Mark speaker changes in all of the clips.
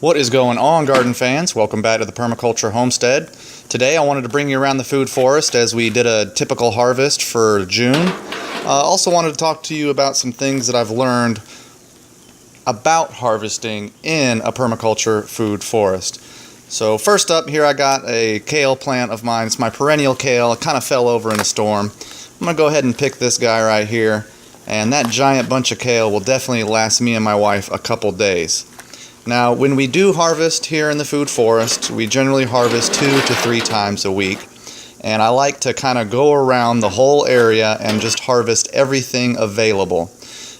Speaker 1: What is going on, garden fans? Welcome back to the Permaculture Homestead. Today I wanted to bring you around the food forest as we did a typical harvest for June. Also wanted to talk to you about some things that I've learned about harvesting in a permaculture food forest. So first up here I got a kale plant of mine. It's my perennial kale. It kind of fell over in a storm. I'm going to go ahead and pick this guy right here. And that giant bunch of kale will definitely last me and my wife a couple days. Now, when we do harvest here in the food forest, we generally harvest 2 to 3 times a week. And I like to kind of go around the whole area and just harvest everything available.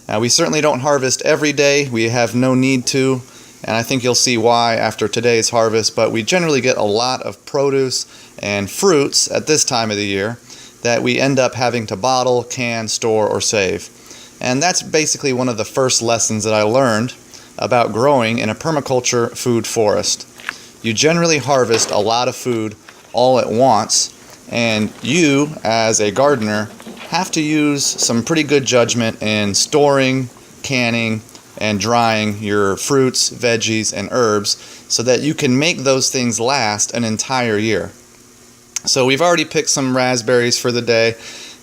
Speaker 1: Now, we certainly don't harvest every day. We have no need to. And I think you'll see why after today's harvest. But we generally get a lot of produce and fruits at this time of the year that we end up having to bottle, can, store, or save. And that's basically one of the first lessons that I learned about growing in a permaculture food forest. You generally harvest a lot of food all at once, and you, as a gardener, have to use some pretty good judgment in storing, canning, and drying your fruits, veggies, and herbs so that you can make those things last an entire year. So we've already picked some raspberries for the day.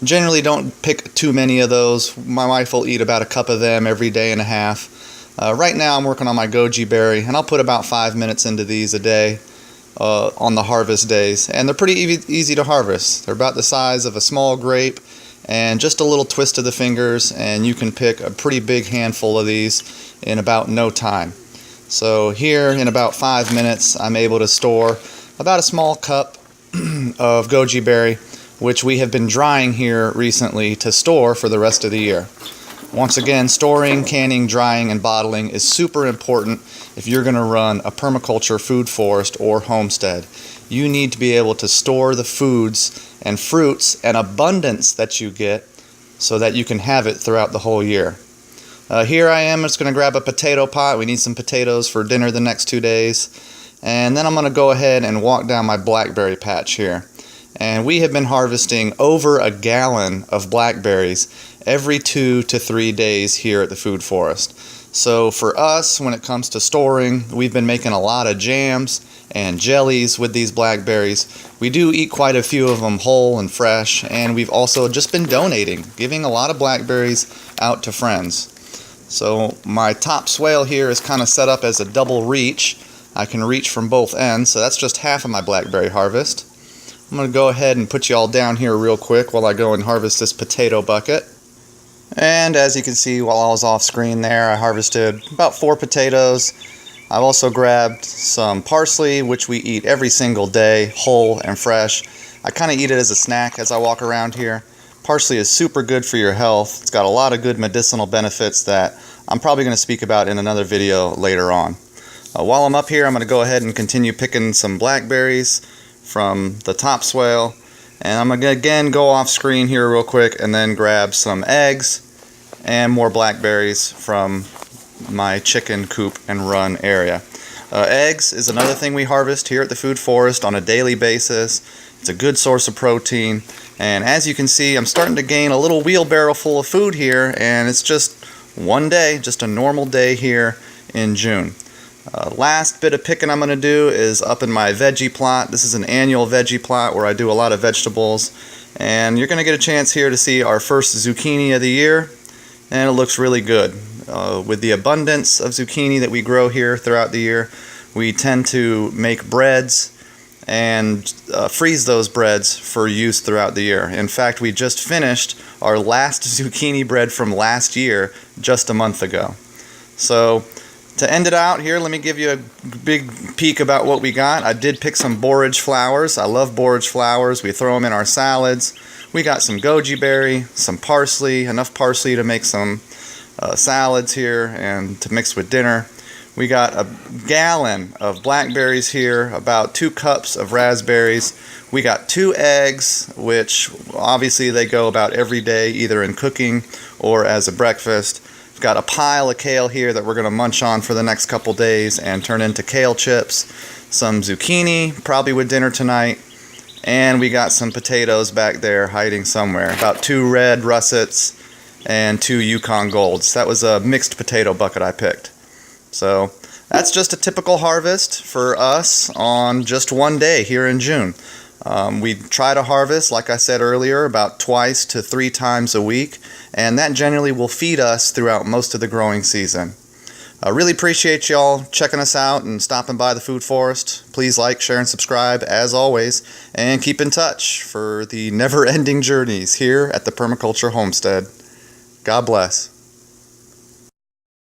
Speaker 1: Generally don't pick too many of those. My wife will eat about a cup of them every day and a half. Right now I'm working on my goji berry, and I'll put about 5 minutes into these a day on the harvest days. And they're pretty easy to harvest. They're about the size of a small grape, and just a little twist of the fingers, and you can pick a pretty big handful of these in about no time. So here in about 5 minutes I'm able to store about a small cup of goji berry, which we have been drying here recently to store for the rest of the year. Once again, storing, canning, drying, and bottling is super important if you're going to run a permaculture food forest or homestead. You need to be able to store the foods and fruits and abundance that you get so that you can have it throughout the whole year. Here I am just going to grab a potato pot. We need some potatoes for dinner the next 2 days. And then I'm going to go ahead and walk down my blackberry patch here. And we have been harvesting over a gallon of blackberries every 2 to 3 days here at the food forest. So for us, when it comes to storing, we've been making a lot of jams and jellies with these blackberries. We do eat quite a few of them whole and fresh, and we've also just been donating, giving a lot of blackberries out to friends. So my top swale here is kind of set up as a double reach. I can reach from both ends, so that's just half of my blackberry harvest. I'm going to go ahead and put you all down here real quick while I go and harvest this potato bucket. And as you can see, while I was off screen there, I harvested about 4 potatoes. I've also grabbed some parsley, which we eat every single day, whole and fresh. I kind of eat it as a snack as I walk around here. Parsley is super good for your health. It's got a lot of good medicinal benefits that I'm probably going to speak about in another video later on. While I'm up here, I'm going to go ahead and continue picking some blackberries from the top swale. And I'm going to again go off screen here real quick and then grab some eggs and more blackberries from my chicken coop and run area. Eggs is another thing we harvest here at the food forest on a daily basis. It's a good source of protein. And as you can see, I'm starting to gain a little wheelbarrow full of food here, and it's just one day, just a normal day here in June. Last bit of picking I'm going to do is up in my veggie plot. This is an annual veggie plot where I do a lot of vegetables. And you're going to get a chance here to see our first zucchini of the year. And it looks really good. With the abundance of zucchini that we grow here throughout the year, we tend to make breads and freeze those breads for use throughout the year. In fact, we just finished our last zucchini bread from last year just a month ago. So to end it out here, let me give you a big peek about what we got. I did pick some borage flowers. I love borage flowers. We throw them in our salads. We got some goji berry, some parsley, enough parsley to make some salads here and to mix with dinner. We got a gallon of blackberries here, about 2 cups of raspberries. We got 2 eggs, which obviously they go about every day, either in cooking or as a breakfast. We've got a pile of kale here that we're going to munch on for the next couple days and turn into kale chips. Some zucchini, probably with dinner tonight. And we got some potatoes back there hiding somewhere. About 2 red russets and 2 Yukon Golds. That was a mixed potato bucket I picked. So That's just a typical harvest for us on just one day here in June. We try to harvest, like I said earlier, about 2 to 3 times a week, and that generally will feed us throughout most of the growing season. I really appreciate y'all checking us out and stopping by the Food Forest. Please like, share, and subscribe as always, and keep in touch for the never-ending journeys here at the Permaculture Homestead. God bless.